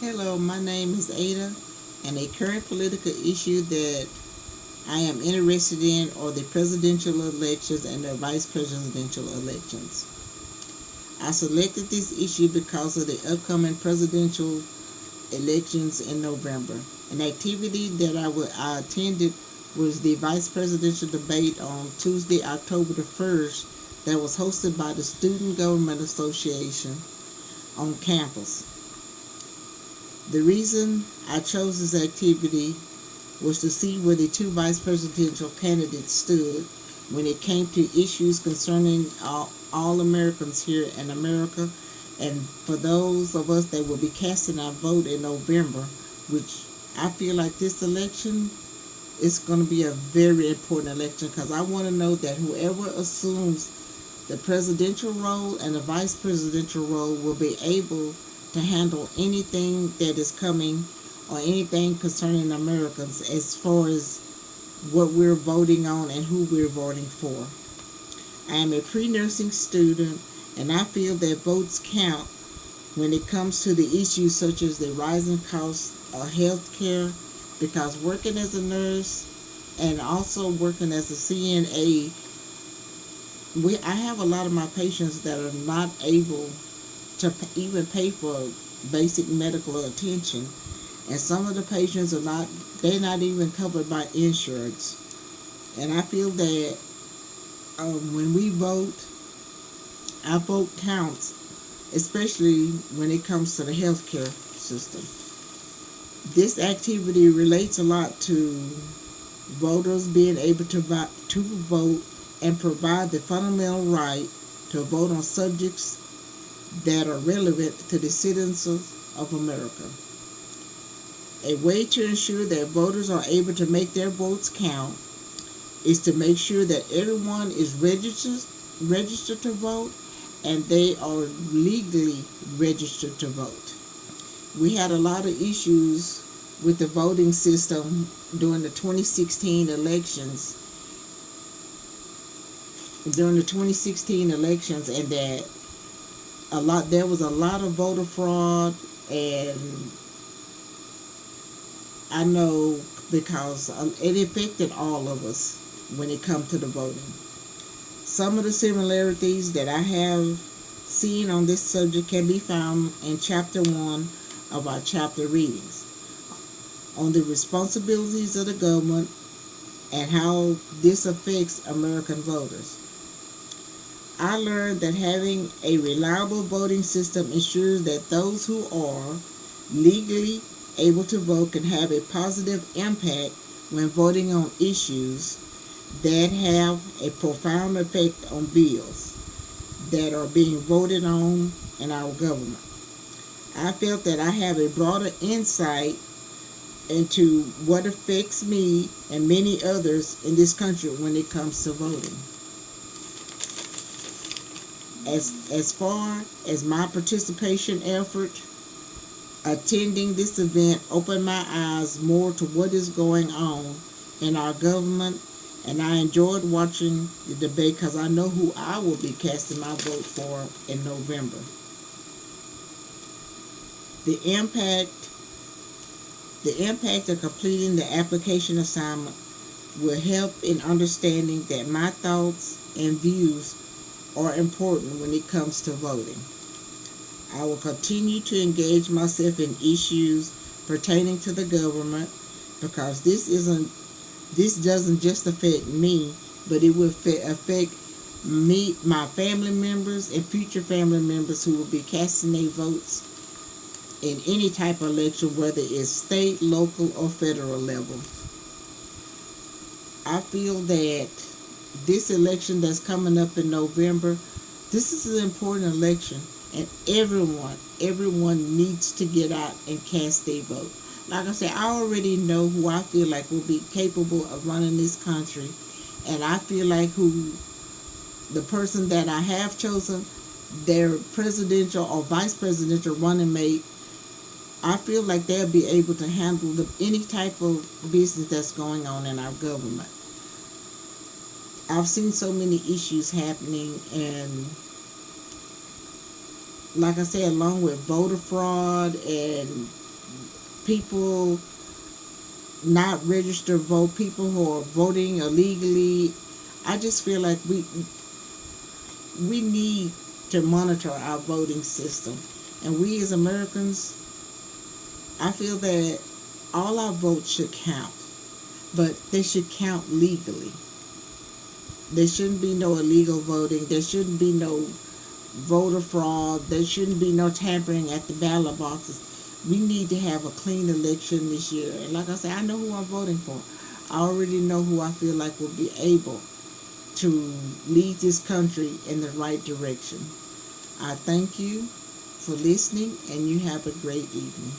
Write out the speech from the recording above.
Hello, my name is Ada, and a current political issue that I am interested in are the presidential elections and the vice presidential elections. I selected this issue because of the upcoming presidential elections in November. An activity that I attended was the vice presidential debate on Tuesday, October the 1st, that was hosted by the Student Government Association on campus. The reason I chose this activity was to see where the two vice presidential candidates stood when it came to issues concerning all Americans here in America, and for those of us that will be casting our vote in November, which I feel like this election is going to be a very important election, because I want to know that whoever assumes the presidential role and the vice presidential role will be able to handle anything that is coming or anything concerning Americans as far as what we're voting on and who we're voting for. I am a pre-nursing student, and I feel that votes count when it comes to the issues such as the rising cost of health care, because working as a nurse and also working as a CNA, I have a lot of my patients that are not able to even pay for basic medical attention, and some of the patients they're not even covered by insurance. And I feel that when we vote, our vote counts, especially when it comes to the healthcare system. This activity relates a lot to voters being able to vote and provide the fundamental right to vote on subjects that are relevant to the citizens of America. A way to ensure that voters are able to make their votes count is to make sure that everyone is registered to vote, and they are legally registered to vote. We had a lot of issues with the voting system during the 2016 elections. And that there was a lot of voter fraud, and I know because it affected all of us when it comes to the voting. Some of the similarities that I have seen on this subject can be found in Chapter 1 of our chapter readings on the responsibilities of the government and how this affects American voters. I learned that having a reliable voting system ensures that those who are legally able to vote can have a positive impact when voting on issues that have a profound effect on bills that are being voted on in our government. I felt that I have a broader insight into what affects me and many others in this country when it comes to voting. As far as my participation effort, attending this event opened my eyes more to what is going on in our government, and I enjoyed watching the debate because I know who I will be casting my vote for in November. The impact of completing the application assignment will help in understanding that my thoughts and views are important when it comes to voting. I will continue to engage myself in issues pertaining to the government, because this doesn't just affect me, but it will affect me, my family members, and future family members who will be casting their votes in any type of election, whether it's state, local, or federal level. I feel that this election that's coming up in November, this is an important election, and everyone needs to get out and cast their vote. Like I said, I already know who I feel like will be capable of running this country, and I feel like the person that I have chosen, their presidential or vice presidential running mate, I feel like they'll be able to handle any type of business that's going on in our government. I've seen so many issues happening, and like I said, along with voter fraud and people not register vote, people who are voting illegally. I just feel like we need to monitor our voting system. And we as Americans, I feel that all our votes should count, but they should count legally. There shouldn't be no illegal voting. There shouldn't be no voter fraud. There shouldn't be no tampering at the ballot boxes. We need to have a clean election this year. And like I said, I know who I'm voting for. I already know who I feel like will be able to lead this country in the right direction. I thank you for listening, and you have a great evening.